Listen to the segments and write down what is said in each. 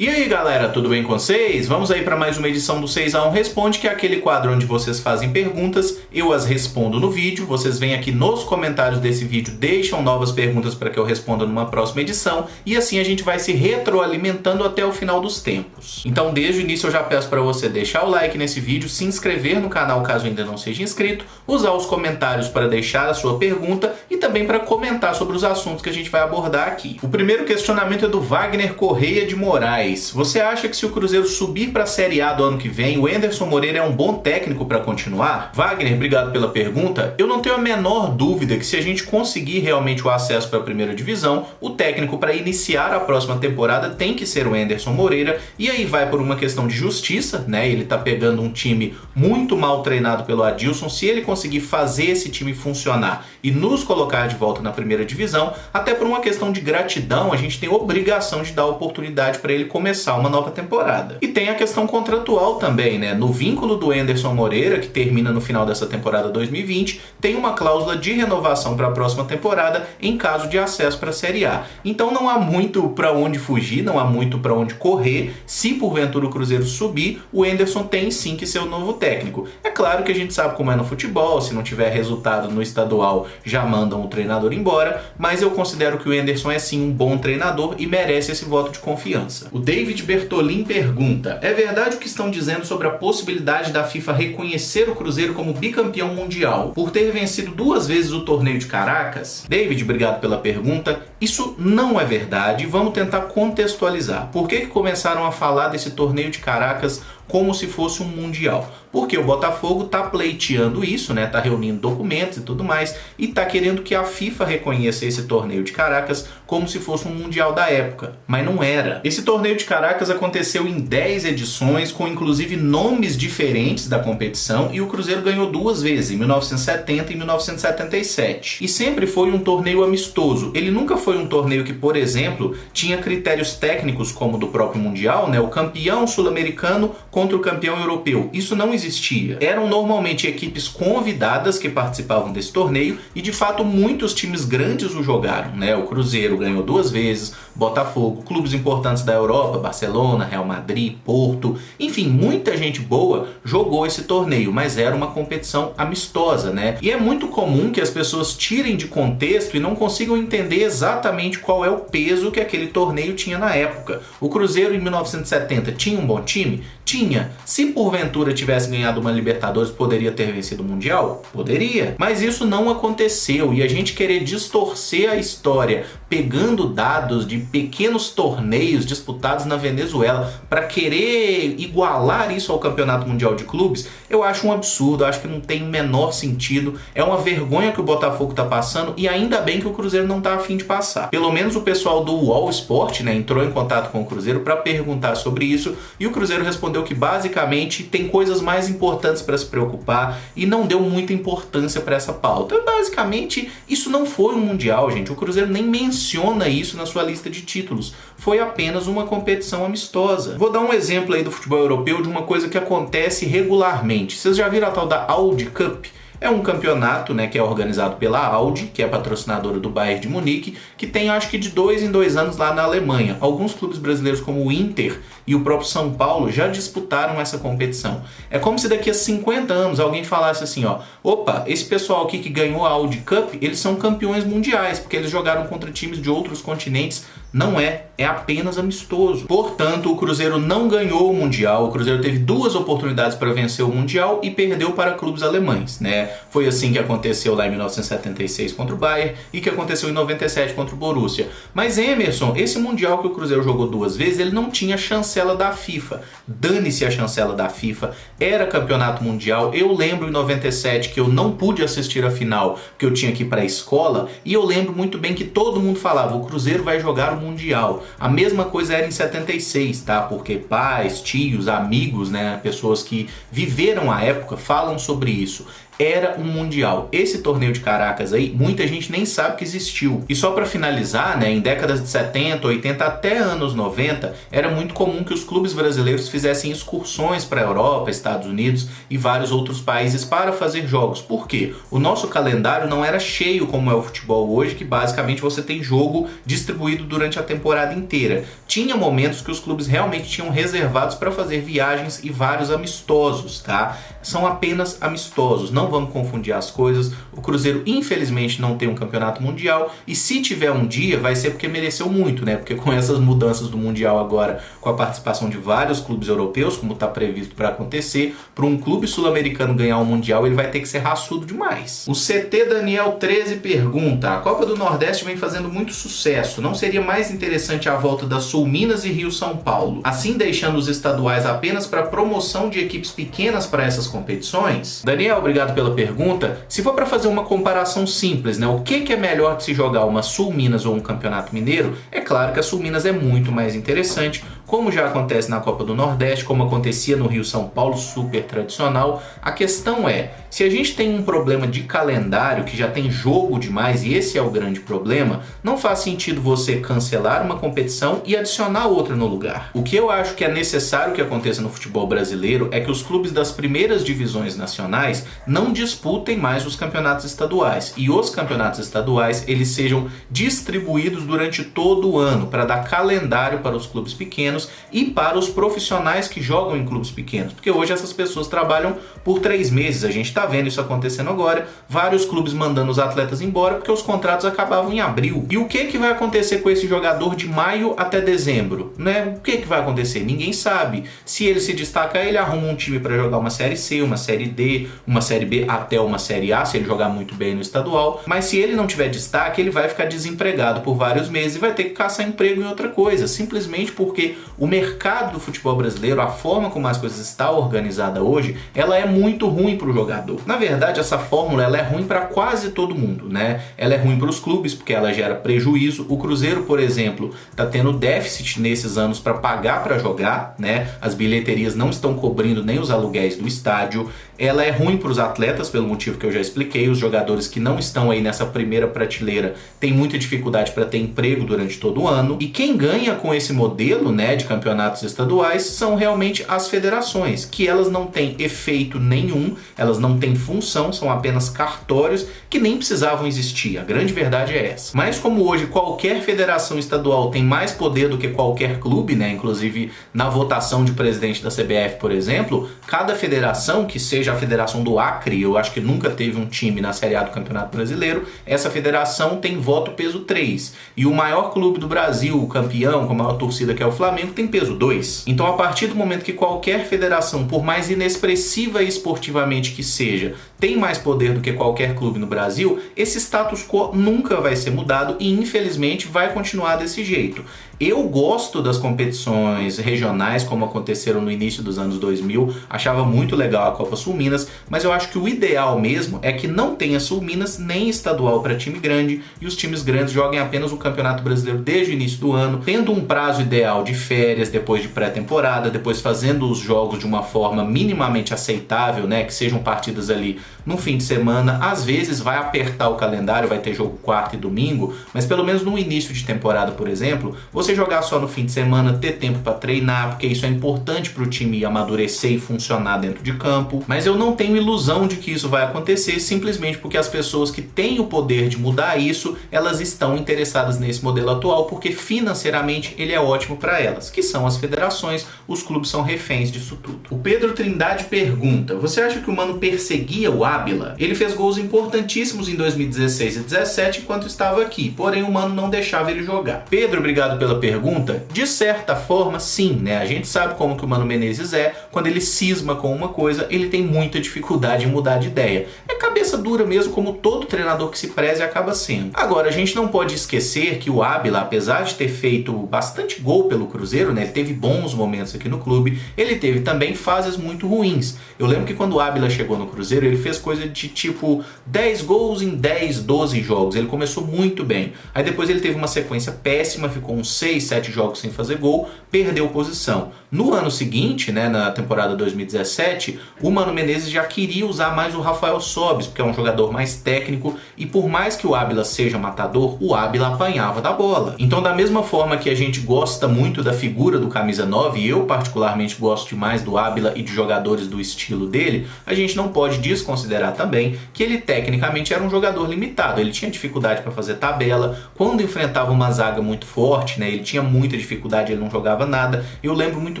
E aí galera, tudo bem com vocês? Vamos aí para mais uma edição do 6x1 Responde, que é aquele quadro onde vocês fazem perguntas, eu as respondo no vídeo, vocês vêm aqui nos comentários desse vídeo, deixam novas perguntas para que eu responda numa próxima edição, e assim a gente vai se retroalimentando até o final dos tempos. Então desde o início eu já peço para você deixar o like nesse vídeo, se inscrever no canal caso ainda não seja inscrito, usar os comentários para deixar a sua pergunta e também para comentar sobre os assuntos que a gente vai abordar aqui. O primeiro questionamento é do Wagner Correia de Moraes. Você acha que se o Cruzeiro subir para a Série A do ano que vem, o Anderson Moreira é um bom técnico para continuar? Wagner, obrigado pela pergunta. Eu não tenho a menor dúvida que se a gente conseguir realmente o acesso para a primeira divisão, o técnico para iniciar a próxima temporada tem que ser o Anderson Moreira, e aí vai por uma questão de justiça, né? Ele tá pegando um time muito mal treinado pelo Adilson. Se ele conseguir fazer esse time funcionar e nos colocar de volta na primeira divisão, até por uma questão de gratidão, a gente tem obrigação de dar oportunidade para ele começar uma nova temporada. E tem a questão contratual também, né? No vínculo do Anderson Moreira, que termina no final dessa temporada 2020, tem uma cláusula de renovação para a próxima temporada em caso de acesso para a Série A. Então não há muito para onde fugir, não há muito para onde correr. Se porventura o Cruzeiro subir, o Anderson tem sim que ser o novo técnico. É claro que a gente sabe como é no futebol, se não tiver resultado no estadual já mandam o treinador embora, mas eu considero que o Anderson é sim um bom treinador e merece esse voto de confiança. O David Bertolin pergunta: é verdade o que estão dizendo sobre a possibilidade da FIFA reconhecer o Cruzeiro como bicampeão mundial por ter vencido 2 vezes o torneio de Caracas? David, obrigado pela pergunta. Isso não é verdade. Vamos tentar contextualizar. Por que começaram a falar desse torneio de Caracas como se fosse um mundial? Porque o Botafogo tá pleiteando isso, né? Tá reunindo documentos e tudo mais, e tá querendo que a FIFA reconheça esse torneio de Caracas como se fosse um mundial da época. Mas não era. Esse torneio de Caracas aconteceu em 10 edições, com inclusive nomes diferentes da competição, e o Cruzeiro ganhou 2 vezes, em 1970 e 1977. E sempre foi um torneio amistoso. Ele nunca foi um torneio que, por exemplo, tinha critérios técnicos como do próprio mundial, né? O campeão sul-americano contra o campeão europeu. Isso não existia. Eram normalmente equipes convidadas que participavam desse torneio e de fato muitos times grandes o jogaram, né? O Cruzeiro ganhou 2 vezes, Botafogo, clubes importantes da Europa, Barcelona, Real Madrid, Porto, enfim, muita gente boa jogou esse torneio, mas era uma competição amistosa, né? E é muito comum que as pessoas tirem de contexto e não consigam entender exatamente qual é o peso que aquele torneio tinha na época. O Cruzeiro em 1970 tinha um bom time? Tinha. Se porventura tivesse ganhado uma Libertadores, poderia ter vencido o Mundial? Poderia. Mas isso não aconteceu, e a gente querer distorcer a história pegando dados de pequenos torneios disputados na Venezuela para querer igualar isso ao Campeonato Mundial de Clubes, eu acho um absurdo, eu acho que não tem o menor sentido. É uma vergonha que o Botafogo tá passando, e ainda bem que o Cruzeiro não tá afim de passar. Pelo menos o pessoal do UOL Sport, né, entrou em contato com o Cruzeiro para perguntar sobre isso, e o Cruzeiro respondeu que basicamente tem coisas mais importantes para se preocupar e não deu muita importância para essa pauta. Basicamente, isso não foi um mundial, gente. O Cruzeiro nem menciona isso na sua lista de títulos. Foi apenas uma competição amistosa. Vou dar um exemplo aí do futebol europeu de uma coisa que acontece regularmente. Vocês já viram a tal da Audi Cup? É um campeonato, né, que é organizado pela Audi, que é patrocinadora do Bayern de Munique, que tem acho que de 2 em 2 anos lá na Alemanha. Alguns clubes brasileiros como o Inter e o próprio São Paulo já disputaram essa competição. É como se daqui a 50 anos alguém falasse assim, ó, opa, esse pessoal aqui que ganhou a Audi Cup, eles são campeões mundiais, porque eles jogaram contra times de outros continentes. Não é apenas amistoso. Portanto, o Cruzeiro não ganhou o Mundial. O Cruzeiro teve 2 oportunidades para vencer o Mundial e perdeu para clubes alemães, né? Foi assim que aconteceu lá em 1976 contra o Bayern e que aconteceu em 97 contra o Borussia. Mas Emerson, esse Mundial que o Cruzeiro jogou 2 vezes, ele não tinha chancela da FIFA. Dane-se a chancela da FIFA. Era campeonato mundial. Eu lembro em 97 que eu não pude assistir a final, porque eu tinha que ir para a escola, e eu lembro muito bem que todo mundo falava, o Cruzeiro vai jogar o Mundial. A mesma coisa era em 76, tá? Porque pais, tios, amigos, né, pessoas que viveram a época falam sobre isso. era um mundial. Esse torneio de Caracas aí, muita gente nem sabe que existiu. E só para finalizar, né, em décadas de 70, 80 até anos 90, era muito comum que os clubes brasileiros fizessem excursões para a Europa, Estados Unidos e vários outros países para fazer jogos. Por quê? O nosso calendário não era cheio como é o futebol hoje, que basicamente você tem jogo distribuído durante a temporada inteira. Tinha momentos que os clubes realmente tinham reservados para fazer viagens e vários amistosos, tá? São apenas amistosos, não vamos confundir as coisas. O Cruzeiro infelizmente não tem um campeonato mundial, e se tiver um dia vai ser porque mereceu muito, né? Porque com essas mudanças do mundial agora, com a participação de vários clubes europeus, como está previsto para acontecer, para um clube sul-americano ganhar um mundial, ele vai ter que ser raçudo demais. O CT Daniel 13 pergunta: a Copa do Nordeste vem fazendo muito sucesso, não seria mais interessante a volta da Sul Minas e Rio São Paulo, assim deixando os estaduais apenas para promoção de equipes pequenas para essas competições? Daniel, obrigado pela pergunta. Se for para fazer uma comparação simples, né, o que é melhor de se jogar, uma Sul Minas ou um Campeonato Mineiro? É claro que a Sul Minas é muito mais interessante, como já acontece na Copa do Nordeste, como acontecia no Rio São Paulo, super tradicional. A questão é, se a gente tem um problema de calendário, que já tem jogo demais, e esse é o grande problema, não faz sentido você cancelar uma competição e adicionar outra no lugar. O que eu acho que é necessário que aconteça no futebol brasileiro é que os clubes das primeiras divisões nacionais não disputem mais os campeonatos estaduais, e os campeonatos estaduais eles sejam distribuídos durante todo o ano, para dar calendário para os clubes pequenos e para os profissionais que jogam em clubes pequenos, porque hoje essas pessoas trabalham por 3 meses, a gente está vendo isso acontecendo agora, vários clubes mandando os atletas embora porque os contratos acabavam em abril. E o que vai acontecer com esse jogador de maio até dezembro, né? O que vai acontecer? Ninguém sabe. Se ele se destaca, ele arruma um time para jogar uma Série C, uma Série D, uma Série B, até uma Série A, se ele jogar muito bem no estadual, mas se ele não tiver destaque, ele vai ficar desempregado por vários meses e vai ter que caçar emprego em outra coisa, simplesmente porque o mercado do futebol brasileiro, a forma como as coisas estão organizadas hoje, ela é muito ruim para o jogador. Na verdade, essa fórmula ela é ruim para quase todo mundo, né? Ela é ruim para os clubes porque ela gera prejuízo. O Cruzeiro, por exemplo, está tendo déficit nesses anos para pagar para jogar, né? As bilheterias não estão cobrindo nem os aluguéis do estádio. Ela é ruim para os atletas pelo motivo que eu já expliquei. Os jogadores que não estão aí nessa primeira prateleira têm muita dificuldade para ter emprego durante todo o ano. E quem ganha com esse modelo, né, de campeonatos estaduais são realmente as federações, que elas não têm efeito nenhum, elas não têm função, são apenas cartórios que nem precisavam existir. A grande verdade é essa. Mas como hoje qualquer federação estadual tem mais poder do que qualquer clube, né, inclusive na votação de presidente da CBF, por exemplo, cada federação, que seja a federação do Acre, eu acho que nunca teve um time na Série A do Campeonato Brasileiro, essa federação tem voto peso 3. E o maior clube do Brasil, o campeão, com a maior torcida, que é o Flamengo, tem peso 2. Então, a partir do momento que qualquer federação, por mais inexpressiva esportivamente que seja, tem mais poder do que qualquer clube no Brasil, esse status quo nunca vai ser mudado e, infelizmente, vai continuar desse jeito. Eu gosto das competições regionais, como aconteceram no início dos anos 2000, achava muito legal a Copa Sul Minas, mas eu acho que o ideal mesmo é que não tenha Sul Minas nem estadual para time grande, e os times grandes joguem apenas o Campeonato Brasileiro desde o início do ano, tendo um prazo ideal de férias, depois de pré-temporada, depois fazendo os jogos de uma forma minimamente aceitável, né, que sejam partidas ali no fim de semana. Às vezes vai apertar o calendário, vai ter jogo quarta e domingo, mas pelo menos no início de temporada, por exemplo, você jogar só no fim de semana, ter tempo para treinar, porque isso é importante para o time amadurecer e funcionar dentro de campo. Mas eu não tenho ilusão de que isso vai acontecer, simplesmente porque as pessoas que têm o poder de mudar isso, elas estão interessadas nesse modelo atual, porque financeiramente ele é ótimo para elas, que são as federações. Os clubes são reféns disso tudo. O Pedro Trindade pergunta: você acha que o Mano perseguia o Ábila? Ele fez gols importantíssimos em 2016 e 2017 enquanto estava aqui, porém o Mano não deixava ele jogar. Pedro, obrigado pela pergunta. De certa forma, sim, né? A gente sabe como que o Mano Menezes é. Quando ele cisma com uma coisa, ele tem muita dificuldade em mudar de ideia. É cabeça dura mesmo, como todo treinador que se preze acaba sendo. Agora, a gente não pode esquecer que o Ábila, apesar de ter feito bastante gol pelo Cruzeiro, né? Ele teve bons momentos aqui no clube, ele teve também fases muito ruins. Eu lembro que quando o Ábila chegou no Cruzeiro, ele fez coisa de tipo 10 gols em 10, 12 jogos. Ele começou muito bem. Aí depois ele teve uma sequência péssima, ficou uns 6, 7 jogos sem fazer gol, perdeu posição. No ano seguinte, né, na temporada 2017, o Mano Menezes já queria usar mais o Rafael Sobis, porque é um jogador mais técnico, e por mais que o Ábila seja matador, o Ábila apanhava da bola. Então, da mesma forma que a gente gosta muito da figura do camisa 9, e eu particularmente gosto demais do Ábila e de jogadores do estilo dele, a gente não pode desconsiderar também que ele tecnicamente era um jogador limitado. Ele tinha dificuldade para fazer tabela, quando enfrentava uma zaga muito forte, né, ele tinha muita dificuldade, ele não jogava nada. Eu lembro muito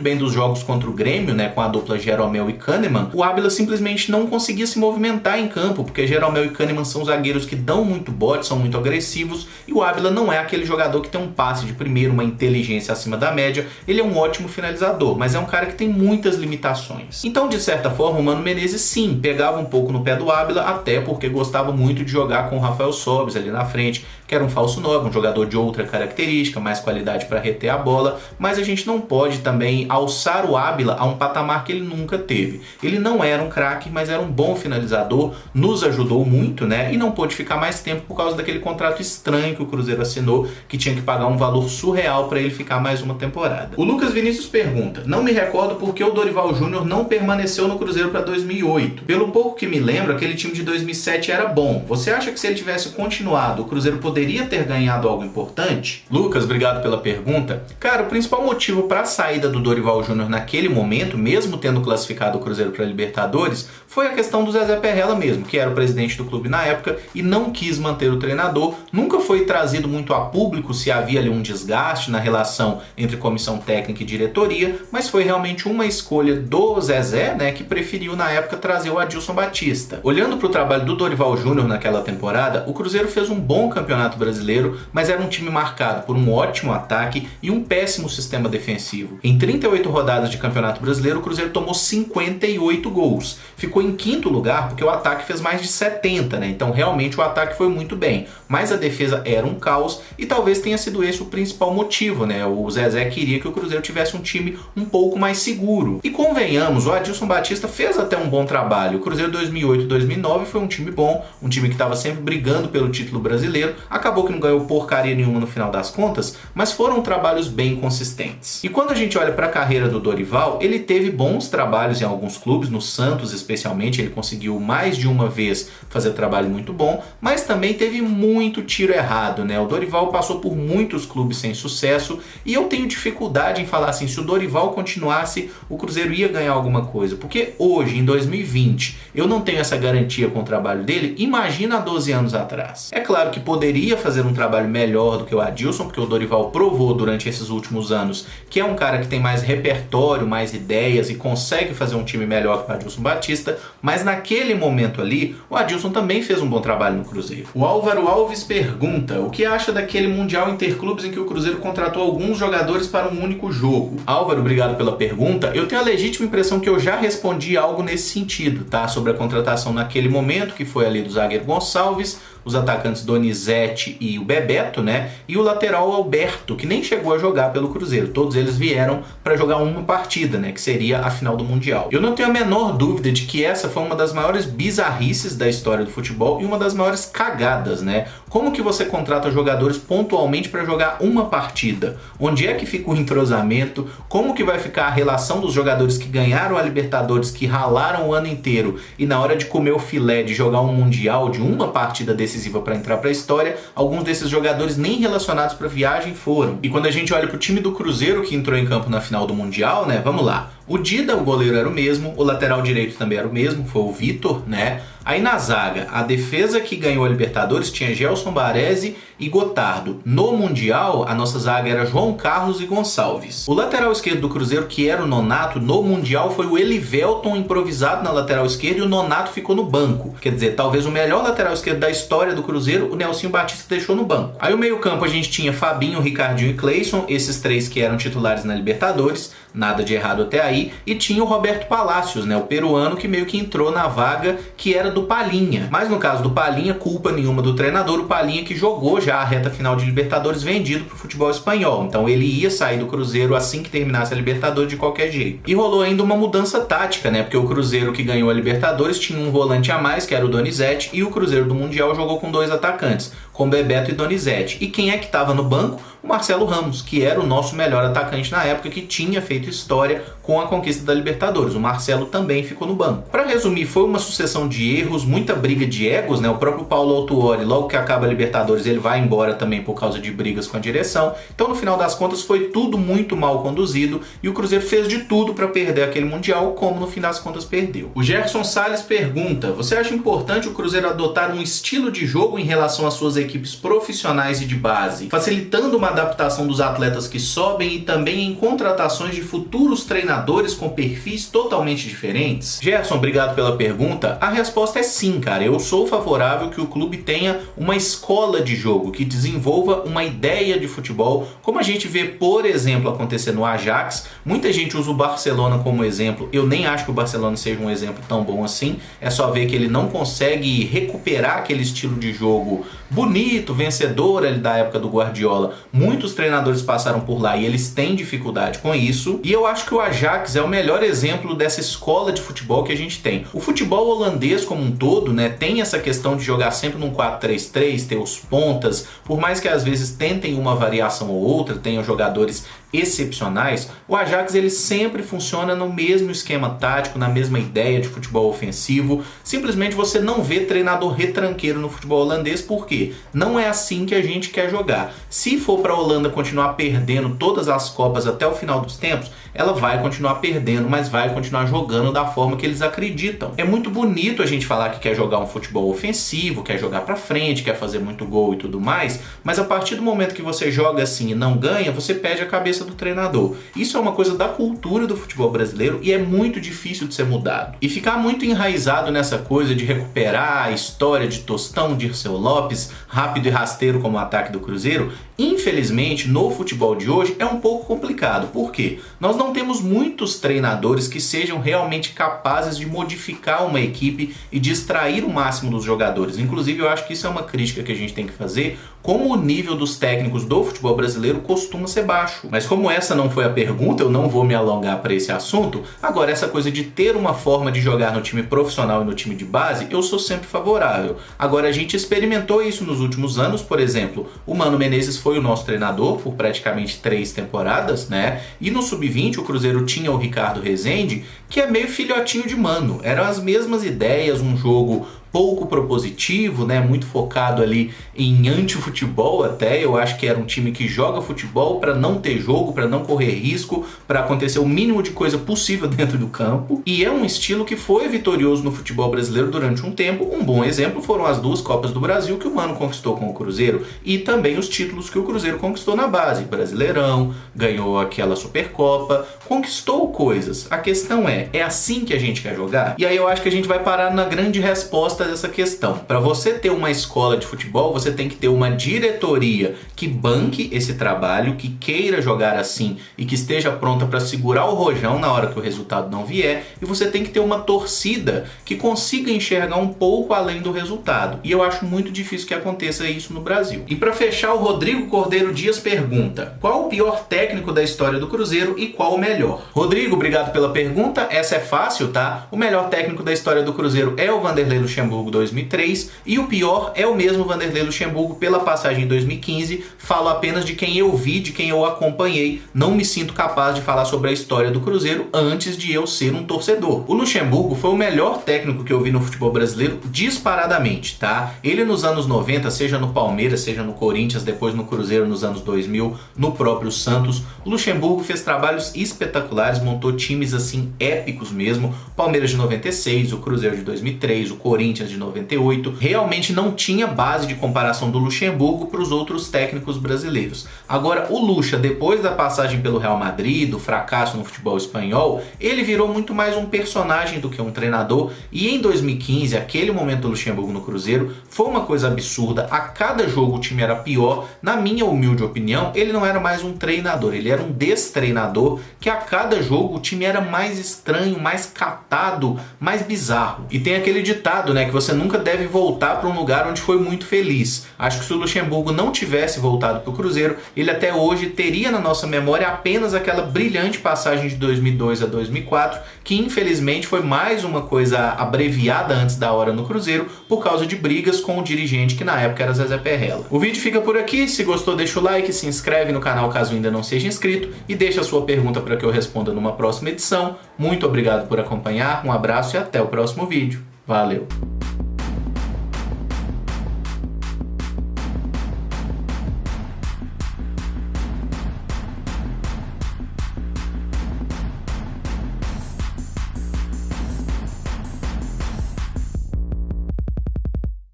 bem dos jogos contra o Grêmio, né, com a dupla Jeromel e Kahneman. O Ábila simplesmente não conseguia se movimentar em campo, porque Jeromel e Kahneman são zagueiros que dão muito bote, são muito agressivos, e o Ábila não é aquele jogador que tem um passe de primeiro, uma inteligência acima da média. Ele é um ótimo finalizador, mas é um cara que tem muitas limitações. Então, de certa forma, o Mano Menezes sim, pegava um pouco no pé do Ábila, até porque gostava muito de jogar com o Rafael Sobis ali na frente, que era um falso 9, um jogador de outra característica, mais qualidade para reter a bola, mas a gente não pode também alçar o Ábila a um patamar que ele nunca teve. Ele não era um craque, mas era um bom finalizador, nos ajudou muito, né? E não pôde ficar mais tempo por causa daquele contrato estranho que o Cruzeiro assinou, que tinha que pagar um valor surreal para ele ficar mais uma temporada. O Lucas Vinícius pergunta: não me recordo por que o Dorival Júnior não permaneceu no Cruzeiro para 2008. Pelo pouco que me lembro, aquele time de 2007 era bom. Você acha que se ele tivesse continuado, o Cruzeiro poderia ter ganhado algo importante? Lucas, obrigado pela pergunta. Cara, o principal motivo para a saída do Dorival Júnior naquele momento, mesmo tendo classificado o Cruzeiro para Libertadores, foi a questão do Zezé Perrella mesmo, que era o presidente do clube na época e não quis manter o treinador. Nunca foi trazido muito a público se havia ali um desgaste na relação entre comissão técnica e diretoria, mas foi realmente uma escolha do Zezé, né, que preferiu na época trazer o Adilson Batista. Olhando para o trabalho do Dorival Júnior naquela temporada, o Cruzeiro fez um bom campeonato brasileiro, mas era um time marcado por um ótimo ataque e um péssimo sistema defensivo. Em 38 rodadas de campeonato brasileiro, o Cruzeiro tomou 58 gols. Ficou em quinto lugar porque o ataque fez mais de 70, né? Então realmente o ataque foi muito bem, mas a defesa era um caos e talvez tenha sido esse o principal motivo, né? O Zezé queria que o Cruzeiro tivesse um time um pouco mais seguro. E convenhamos, o Adilson Batista fez até um bom trabalho. O Cruzeiro 2008 e 2009 foi um time bom, um time que estava sempre brigando pelo título brasileiro. Acabou que não ganhou porcaria nenhuma no final das contas, mas foram trabalhos bem consistentes. E quando a gente olha para a carreira do Dorival, ele teve bons trabalhos em alguns clubes, no Santos especialmente, ele conseguiu mais de uma vez fazer trabalho muito bom, mas também teve muito tiro errado, né? O Dorival passou por muitos clubes sem sucesso e eu tenho dificuldade em falar assim, se o Dorival continuasse, o Cruzeiro ia ganhar alguma coisa, porque hoje, em 2020, eu não tenho essa garantia com o trabalho dele, imagina há 12 anos atrás. É claro que poderia fazer um trabalho melhor do que o Adilson, porque o Dorival provou durante esses últimos anos que é um cara que tem mais repertório, mais ideias e consegue fazer um time melhor que o Adilson Batista, mas naquele momento ali, o Adilson também fez um bom trabalho no Cruzeiro. O Álvaro Alves pergunta: o que acha daquele Mundial Interclubes em que o Cruzeiro contratou alguns jogadores para um único jogo? Álvaro, obrigado pela pergunta. Eu tenho a legítima impressão que eu já respondi algo nesse sentido, tá? Sobre a contratação naquele momento, que foi ali do zagueiro Gonçalves, os atacantes Donizete e o Bebeto, né? E o lateral Alberto, que nem chegou a jogar pelo Cruzeiro. Todos eles vieram para jogar uma partida, né? Que seria a final do Mundial. Eu não tenho a menor dúvida de que essa foi uma das maiores bizarrices da história do futebol e uma das maiores cagadas, né? Como que você contrata jogadores pontualmente para jogar uma partida? Onde é que fica o entrosamento? Como que vai ficar a relação dos jogadores que ganharam a Libertadores, que ralaram o ano inteiro e na hora de comer o filé de jogar um Mundial de uma partida decisiva para entrar para a história, alguns desses jogadores nem relacionados para a viagem foram. E quando a gente olha para o time do Cruzeiro que entrou em campo na final do Mundial, né? Vamos lá. O Dida, o goleiro, era o mesmo, o lateral direito também era o mesmo, foi o Vitor, né? Aí na zaga, a defesa que ganhou a Libertadores tinha Gelson Baresi e Gotardo. No Mundial, a nossa zaga era João Carlos e Gonçalves. O lateral esquerdo do Cruzeiro, que era o Nonato, no Mundial foi o Elivelton improvisado na lateral esquerda e o Nonato ficou no banco. Quer dizer, talvez o melhor lateral esquerdo da história do Cruzeiro, o Nelsinho Batista deixou no banco. Aí o meio campo a gente tinha Fabinho, Ricardinho e Cleison, esses três que eram titulares na Libertadores, nada de errado até aí. sair, e tinha o Roberto Palacios, né, o peruano que meio que entrou na vaga que era do Palhinha. Mas no caso do Palhinha, culpa nenhuma do treinador, o Palhinha que jogou já a reta final de Libertadores vendido pro futebol espanhol. Então ele ia sair do Cruzeiro assim que terminasse a Libertadores de qualquer jeito. E rolou ainda uma mudança tática, né, porque o Cruzeiro que ganhou a Libertadores tinha um volante a mais, que era o Donizete, e o Cruzeiro do Mundial jogou com 2 atacantes, com Bebeto e Donizete. E quem é que estava no banco? O Marcelo Ramos, que era o nosso melhor atacante na época, que tinha feito história com a conquista da Libertadores. O Marcelo também ficou no banco. Para resumir, foi uma sucessão de erros, muita briga de egos, né? O próprio Paulo Autuori, logo que acaba a Libertadores, ele vai embora também por causa de brigas com a direção. Então, no final das contas, foi tudo muito mal conduzido e o Cruzeiro fez de tudo para perder aquele Mundial, como no fim das contas perdeu. O Gerson Salles pergunta: você acha importante o Cruzeiro adotar um estilo de jogo em relação às suas equipes profissionais e de base, facilitando uma adaptação dos atletas que sobem e também em contratações de futuros treinadores com perfis totalmente diferentes? Gerson, obrigado pela pergunta. A resposta é sim, cara. Eu sou favorável que o clube tenha uma escola de jogo, que desenvolva uma ideia de futebol, como a gente vê, por exemplo, acontecer no Ajax. Muita gente usa o Barcelona como exemplo. Eu nem acho que o Barcelona seja um exemplo tão bom assim. É só ver que ele não consegue recuperar aquele estilo de jogo bonito, vencedor ali da época do Guardiola. Muitos treinadores passaram por lá e eles têm dificuldade com isso. E eu acho que o Ajax é o melhor exemplo dessa escola de futebol que a gente tem. O futebol holandês como um todo, né, tem essa questão de jogar sempre num 4-3-3, ter os pontas, por mais que às vezes tentem uma variação ou outra, tenham jogadores excepcionais, o Ajax ele sempre funciona no mesmo esquema tático, na mesma ideia de futebol ofensivo. Simplesmente você não vê treinador retranqueiro no futebol holandês, porque não é assim que a gente quer jogar. Se for para a Holanda continuar perdendo todas as Copas até o final dos tempos, ela vai continuar perdendo, mas vai continuar jogando da forma que eles acreditam. É muito bonito a gente falar que quer jogar um futebol ofensivo, quer jogar para frente, quer fazer muito gol e tudo mais, mas a partir do momento que você joga assim e não ganha, você perde a cabeça do treinador. Isso é uma coisa da cultura do futebol brasileiro e é muito difícil de ser mudado. E ficar muito enraizado nessa coisa de recuperar a história de Tostão, Dirceu Lopes, rápido e rasteiro como o ataque do Cruzeiro, infelizmente no futebol de hoje é um pouco complicado. Por quê? Nós não temos muitos treinadores que sejam realmente capazes de modificar uma equipe e de extrair o máximo dos jogadores. Inclusive, eu acho que isso é uma crítica que a gente tem que fazer, como o nível dos técnicos do futebol brasileiro costuma ser baixo. Mas como essa não foi a pergunta, eu não vou me alongar para esse assunto. Agora, essa coisa de ter uma forma de jogar no time profissional e no time de base, eu sou sempre favorável. Agora, a gente experimentou isso nos últimos anos, por exemplo, o Mano Menezes foi o nosso treinador por praticamente 3 temporadas, né? E no Sub-20 o Cruzeiro tinha o Ricardo Rezende, que é meio filhotinho de Mano. Eram as mesmas ideias, um jogo pouco propositivo, né, muito focado ali em anti-futebol até. Eu acho que era um time que joga futebol para não ter jogo, para não correr risco, para acontecer o mínimo de coisa possível dentro do campo. E é um estilo que foi vitorioso no futebol brasileiro durante um tempo. Um bom exemplo foram as 2 Copas do Brasil que o Mano conquistou com o Cruzeiro e também os títulos que o Cruzeiro conquistou na base. Brasileirão, ganhou aquela Supercopa, conquistou coisas. A questão é assim que a gente quer jogar? E aí eu acho que a gente vai parar na grande resposta dessa questão. Para você ter uma escola de futebol, você tem que ter uma diretoria que banque esse trabalho, que queira jogar assim e que esteja pronta para segurar o rojão na hora que o resultado não vier, e você tem que ter uma torcida que consiga enxergar um pouco além do resultado. E eu acho muito difícil que aconteça isso no Brasil. E para fechar, o Rodrigo Cordeiro Dias pergunta: qual o pior técnico da história do Cruzeiro e qual o melhor? Rodrigo, obrigado pela pergunta. Essa é fácil, tá? O melhor técnico da história do Cruzeiro é o Vanderlei Luxemburgo 2003 e o pior é o mesmo Vanderlei Luxemburgo pela passagem em 2015. Falo apenas de quem eu vi, de quem eu acompanhei. Não me sinto capaz de falar sobre a história do Cruzeiro antes de eu ser um torcedor. O Luxemburgo foi o melhor técnico que eu vi no futebol brasileiro disparadamente, tá? Ele nos anos 90, seja no Palmeiras, seja no Corinthians, depois no Cruzeiro nos anos 2000, no próprio Santos, o Luxemburgo fez trabalhos espetaculares, montou times assim épicos mesmo. Palmeiras de 96, o Cruzeiro de 2003, o Corinthians Corinthians de 98, realmente não tinha base de comparação do Luxemburgo para os outros técnicos brasileiros. Agora, o Lucha, depois da passagem pelo Real Madrid, do fracasso no futebol espanhol, ele virou muito mais um personagem do que um treinador, e em 2015, aquele momento do Luxemburgo no Cruzeiro, foi uma coisa absurda. A cada jogo o time era pior. Na minha humilde opinião, ele não era mais um treinador, ele era um destreinador, que a cada jogo o time era mais estranho, mais catado, mais bizarro. E tem aquele ditado, né, que você nunca deve voltar para um lugar onde foi muito feliz. Acho que se o Luxemburgo não tivesse voltado para o Cruzeiro, ele até hoje teria na nossa memória apenas aquela brilhante passagem de 2002 a 2004, que infelizmente foi mais uma coisa abreviada antes da hora no Cruzeiro, por causa de brigas com o dirigente que na época era Zezé Perrella. O vídeo fica por aqui. Se gostou, deixa o like, se inscreve no canal caso ainda não seja inscrito e deixa a sua pergunta para que eu responda numa próxima edição. Muito obrigado por acompanhar, um abraço e até o próximo vídeo. Valeu!